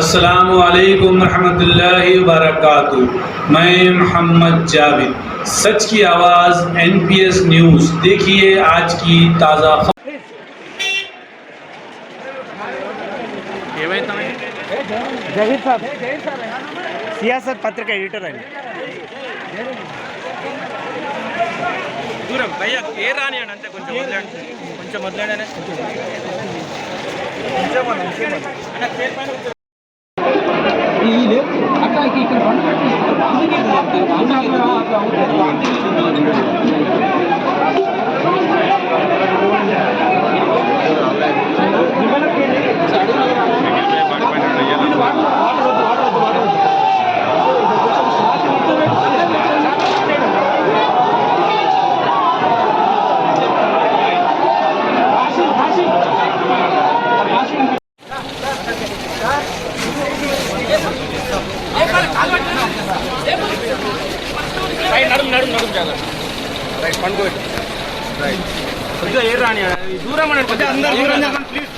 अस्सलामु अलैकुम रहमतुल्लाहि व बरकातुहू। मैं मोहम्मद जावेद, सच की आवाज़ NPS न्यूज़। देखिए आज की ताज़ा खबर। जहीर साहब सियासत पत्रिका एडिटर है। దూరం భయ్యా ఏ రానియండి అంతే కొంచెం వదిలేండి కొంచెం వదిలేండి నడుము చాలా రైట్ పండుగ రైట్ కొంచెం ఏ రాని దూరం అని కొంచెం అందరూ ప్లీజ్